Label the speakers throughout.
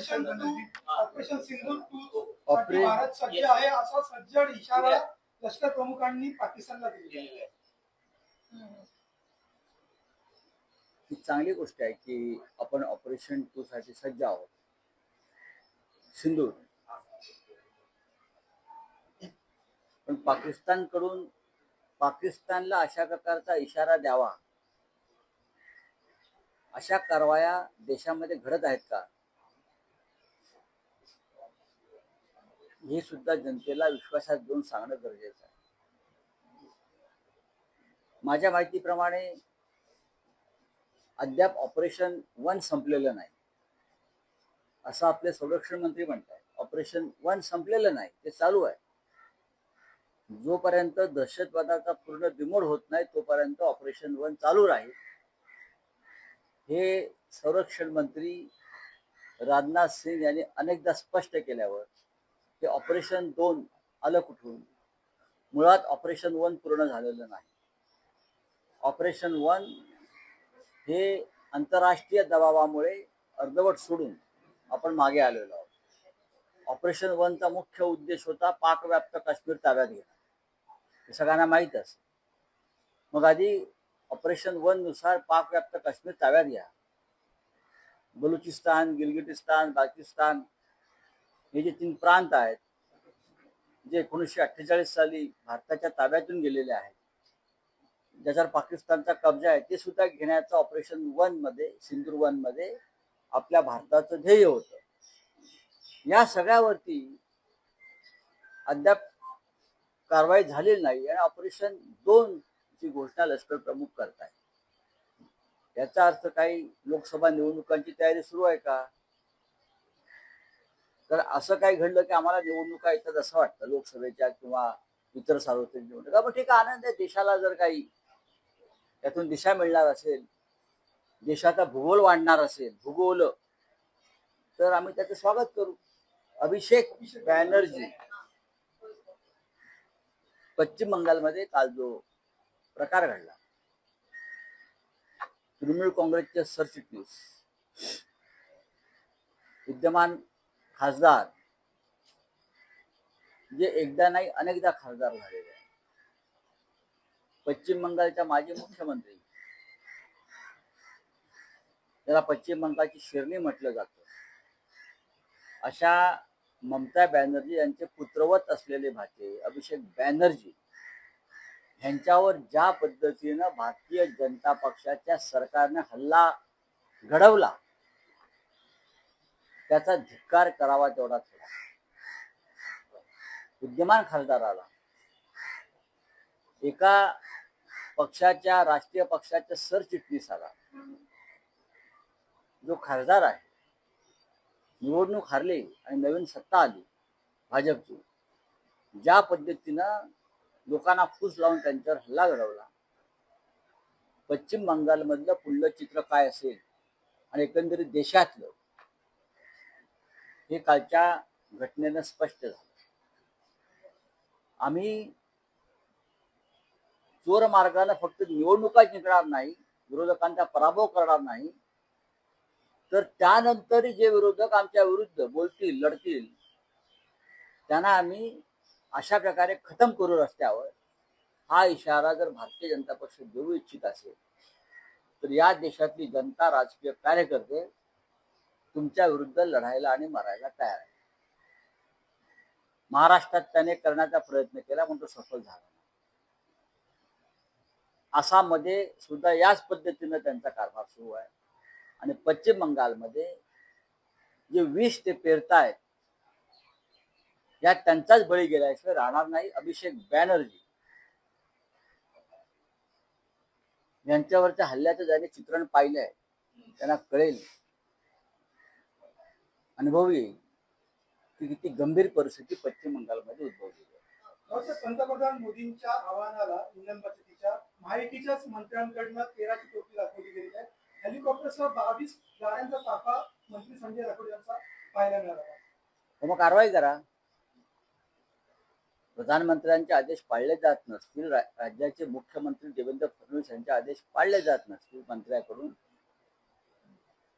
Speaker 1: Operation operation सिंधूर 2 साठी भारत सज्ज आहे असा सज्जड इशारा लष्कर प्रमुखांनी पाकिस्तानला दिलेला आहे.
Speaker 2: ही चांगली गोष्ट आहे की आपण ऑपरेशन 2 साठी सज्ज आहोत. सिंधूर पण पाकिस्तानकडून पाकिस्तानला अशा प्रकारचा इशारा द्यावा अशा कारवाया देशामध्ये घडत आहेत का, हे सुद्धा जनतेला विश्वासात घेऊन सांगणं गरजेचं आहे. माझ्या माहितीप्रमाणे अद्याप ऑपरेशन 1 संपलेलं नाही असं आपले संरक्षण मंत्री म्हणतात. ऑपरेशन 1 संपलेलं नाही, ते चालू आहे. जोपर्यंत दहशतवादाचा पूर्ण बिमोड होत नाही तोपर्यंत ऑपरेशन 1 चालू राहील. हे संरक्षण मंत्री राजनाथ सिंग यांनी अनेकदा स्पष्ट केल्यावर हे ऑपरेशन 2 आलं कुठून? मुळात ऑपरेशन 1 पूर्ण झालेलं नाही. ऑपरेशन 1 हे आंतरराष्ट्रीय दबावामुळे अर्धवट सोडून आपण मागे आलेलो आहोत. ऑपरेशन 1 चा मुख्य उद्देश होता पाकव्याप्त काश्मीर ताब्यात घेणं, हे सगळ्यांना माहीत असतं. मग आधी ऑपरेशन 1 नुसार पाकव्याप्त काश्मीर ताब्यात घ्या. बलुचिस्तान, गिलगिटिस्तान, बाल्टिस्तान हे जे 3 प्रांत आहेत जे 1948 साली भारताच्या ताब्यातून गेलेले आहेत, ज्याच्यावर पाकिस्तानचा कब्जा आहे, ते सुद्धा घेण्याचं ऑपरेशन 1 मध्ये सिंधूर 1 मध्ये आपल्या भारताचं ध्येय होतं. या सगळ्यावरती अद्याप कारवाई झालेली नाही आणि ऑपरेशन 2 ची घोषणा लष्कर प्रमुख करतायत. याचा अर्थ काही लोकसभा निवडणुकांची तयारी सुरू आहे का? तर असं काही घडलं की आम्हाला निवडणुका येतात असं वाटतं, लोकसभेच्या किंवा इतर सार्वत्रिक निवडणुका. पण ठीक आहे, आनंद आहे. देशाला जर काही त्यातून दिशा मिळणार असेल, देशाचा भूगोल वाढणार असेल, भूगोल, तर आम्ही त्याचं स्वागत करू. अभिषेक बॅनर्जी पश्चिम बंगालमध्ये काल जो प्रकार घडला, तृणमूल काँग्रेसचे सरचिटणीस विद्यमान खासदार जे एकदा नाही अनेकदा खासदार झालेले आहे, पश्चिम बंगालच्या माजी मुख्यमंत्री, त्याला पश्चिम बंगालची शेरनी म्हटलं जातं, अशा ममता बॅनर्जी यांचे पुत्रवत असलेले भाचे अभिषेक बॅनर्जी यांच्यावर ज्या पद्धतीनं भारतीय जनता पक्षाच्या सरकारने हल्ला घडवला त्याचा धिक्कार करावा तेवढा थोडा. विद्यमान खासदाराला एका पक्षाच्या राष्ट्रीय पक्षाच्या सरचिटणीसाला जो खासदार आहे, निवडणूक हारली आणि नवीन सत्ता आली भाजपची, ज्या पद्धतीनं लोकांना फूस लावून त्यांच्यावर हल्ला घडवला, पश्चिम बंगालमधलं पुढलं चित्र काय असेल आणि एकंदरीत देशातलं, हे कालच्या घटनेनं स्पष्ट झालं. आम्ही चोर मार्गाने फक्त निवडणुका जिंकणार नाही, विरोधकांचा पराभव करणार नाही, तर त्यानंतर जे विरोधक आमच्या विरुद्ध बोलतील, लढतील, त्यांना आम्ही अशा प्रकारे खतम करू रस्त्यावर. हा इशारा जर भारतीय जनता पक्ष देऊ इच्छित असेल तर या देशातली जनता, राजकीय कार्यकर्ते तुमच्या विरुद्ध लढायला आणि मरायला तयार आहे. महाराष्ट्रात त्याने करण्याचा प्रयत्न केला पण तो सफल झाला नाही. आसाममध्ये सुद्धा याच पद्धतीनं त्यांचा कारभार सुरू आहे आणि पश्चिम बंगालमध्ये जे विष ते पेरतायत यात त्यांचाच बळी गेल्याशिवाय राहणार नाही. अभिषेक बॅनर्जी यांच्यावरच्या हल्ल्याचं ज्याने चित्रण पाहिलंय त्यांना कळेल, अनुभव येईल की किती गंभीर परिस्थिती पश्चिम बंगालमध्ये उद्भवली आहे.
Speaker 1: पंतप्रधान मोदींच्या आव्हानाला इंधन बचतीच्या माहितीच्याच मंत्र्यांकडनं 13ची टोपी दाखवली गेली आहे. हेलिकॉप्टरसह 22 गाड्यांचा ताफा मंत्री संजय राठोड यांचा पाहायला मिळाला.
Speaker 2: मग कारवाई करा. प्रधानमंत्र्यांचे आदेश पाळले जात नसतील, राज्याचे मुख्यमंत्री देवेंद्र फडणवीस यांचे आदेश पाळले जात नसतील मंत्र्याकडून,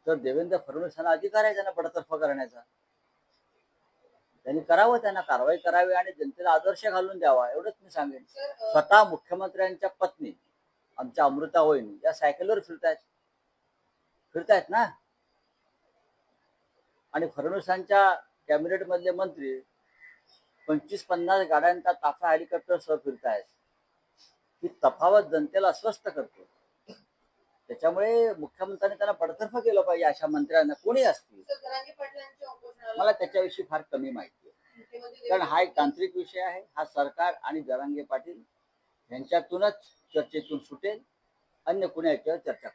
Speaker 2: तर देवेंद्र फडणवीसांना अधिकार आहे त्यांना बडतर्फ करण्याचा. त्यांनी करावं, त्यांना कारवाई करावी आणि जनतेला आदर्श घालून द्यावा, एवढंच मी सांगेन. स्वतः मुख्यमंत्र्यांच्या पत्नी आमच्या अमृता वहिनी या सायकलवर फिरतायत ना. आणि फडणवीसांच्या कॅबिनेट मधले मंत्री 25-50 गाड्यांचा ताफा हेलिकॉप्टर सह फिरतायत. ही तफावत जनतेला अस्वस्थ करतो. त्याच्यामुळे मुख्यमंत्र्यांनी त्यांना बडतर्फ केलं पाहिजे अशा मंत्र्यांना, कोणी असतील. मला त्याच्याविषयी फार कमी माहिती आहे, कारण हा एक तांत्रिक विषय आहे. हा सरकार आणि जरांगे पाटील यांच्यातूनच चर्चेतून सुटेल, अन्य कुणी याच्यावर चर्चा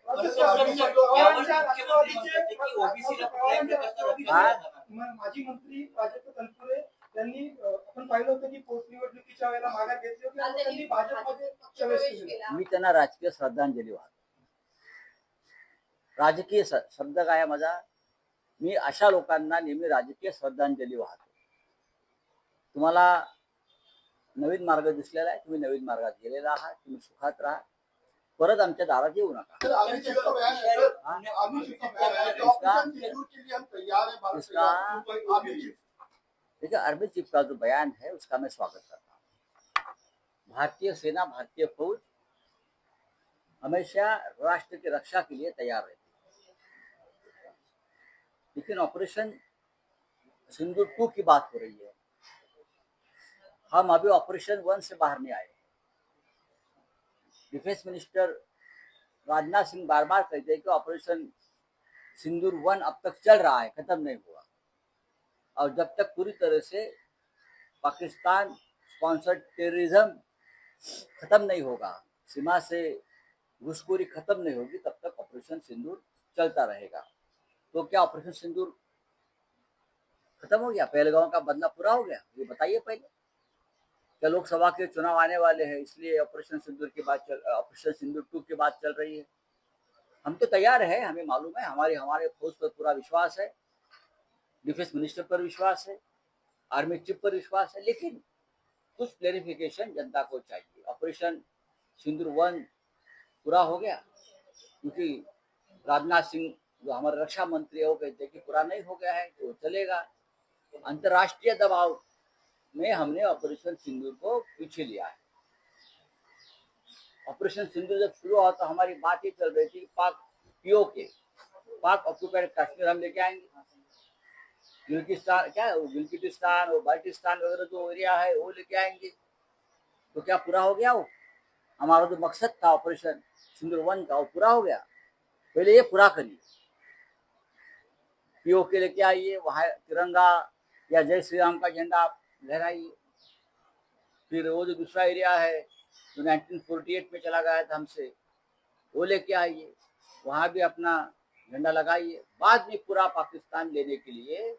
Speaker 1: माजी मंत्री प्राजक्त तनपुरे यांनी आपण पाहिलं होतं की पोटनिवडणुकीच्या वेळेला माघार घेतली होती आणि त्यांनी भाजपमध्ये प्रवेश केला.
Speaker 2: मी त्यांना राजकीय श्रद्धांजली वाहतो. राजकीय शब्द काय माझा, मी अशा लोकांना नेहमी राजकीय श्रद्धांजली वाहतो. तुम्हाला नवीन मार्ग दिसलेला आहे, तुम्ही नवीन मार्गात गेलेला आहात, तुम्ही सुखात राहा, परत आमच्या दारात येऊ नका. देखिए, आर्मी चीफ का जो बयान है उसका मैं स्वागत करता हूँ. भारतीय सेना, भारतीय फौज हमेशा राष्ट्र की रक्षा के लिए तैयार रहती है. लेकिन ऑपरेशन सिंदूर 2 की बात हो रही है. हम अभी ऑपरेशन 1 से बाहर नहीं आए. डिफेंस मिनिस्टर राजनाथ सिंह बार बार कहते हैं कि ऑपरेशन सिंदूर 1 अब तक चल रहा है, खत्म नहीं हुआ. और जब तक पूरी तरह से पाकिस्तान स्पॉन्सर्ड टेररिज्म खत्म नहीं होगा, सीमा से घुसखोरी खत्म नहीं होगी, तब तक ऑपरेशन सिंदूर चलता रहेगा. तो क्या ऑपरेशन सिंदूर खत्म हो गया? पहलगांव का बदला पूरा हो गया? ये बताइए पहले. क्या लोकसभा के चुनाव आने वाले हैं इसलिए ऑपरेशन सिंदूर की बात ऑपरेशन सिंदूर 2 की बात चल रही है? हम तो तैयार है, हमें मालूम है, हमारे फौज पर पूरा विश्वास है, डिफेंस मिनिस्टर पर विश्वास है, आर्मी चीफ पर विश्वास है. लेकिन कुछ क्लेरिफिकेशन जनता को चाहिए. ऑपरेशन सिंदूर 1 पूरा हो गया, क्योंकि राजनाथ सिंह जो हमारे रक्षा मंत्री है वो कहते हैं कि पूरा नहीं हो गया है, तो चलेगा. अंतर्राष्ट्रीय दबाव में हमने ऑपरेशन सिंदूर को पीछे लिया है. ऑपरेशन सिंदूर जब शुरू हुआ तो हमारी बात ही चल रही थी, पाक ऑक्युपाइड कश्मीर हम लेके आएंगे. गिलगिटिस्तान और बाल्टिस्तान वगैरह जो एरिया है वो लेके आएंगे. तो क्या पूरा हो गया? वो हमारा जो मकसद था ऑपरेशन सिंदूर 1 का, वो पूरा हो गया? पहले ये पूरा करिए. पीओके लेके आइए, वहाँ तिरंगा या जय श्री राम का झंडा आप लहराइए. फिर वो जो दूसरा एरिया है जो 1948 में चला गया था हमसे, वो लेके आइए, वहाँ भी अपना झंडा लगाइए. बाद में पूरा पाकिस्तान लेने के लिए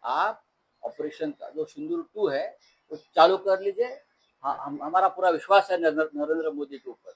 Speaker 2: आप ऑपरेशन का जो सिंदूर 2 है वो चालू कर लीजिए. हाँ, हमारा पूरा विश्वास है नरेंद्र मोदी के ऊपर.